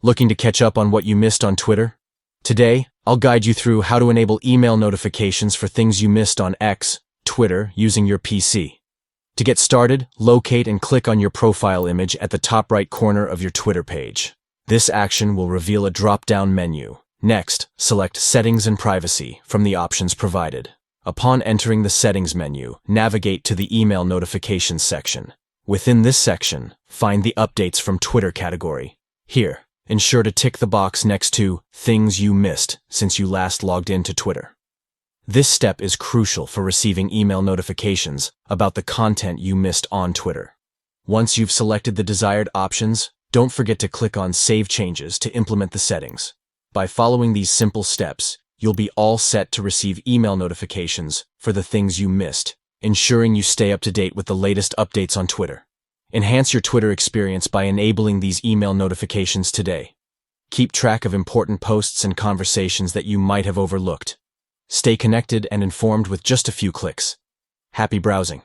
Looking to catch up on what you missed on Twitter? Today, I'll guide you through how to enable email notifications for things you missed on X, Twitter, using your PC. To get started, locate and click on your profile image at the top right corner of your Twitter page. This action will reveal a drop-down menu. Next, select Settings and Privacy from the options provided. Upon entering the Settings menu, navigate to the Email Notifications section. Within this section, find the Updates from Twitter category. Here, ensure to tick the box next to Things You Missed since you last logged into Twitter. This step is crucial for receiving email notifications about the content you missed on Twitter. Once you've selected the desired options, don't forget to click on Save Changes to implement the settings. By following these simple steps, you'll be all set to receive email notifications for the things you missed, ensuring you stay up to date with the latest updates on Twitter. Enhance your Twitter experience by enabling these email notifications today. Keep track of important posts and conversations that you might have overlooked. Stay connected and informed with just a few clicks. Happy browsing.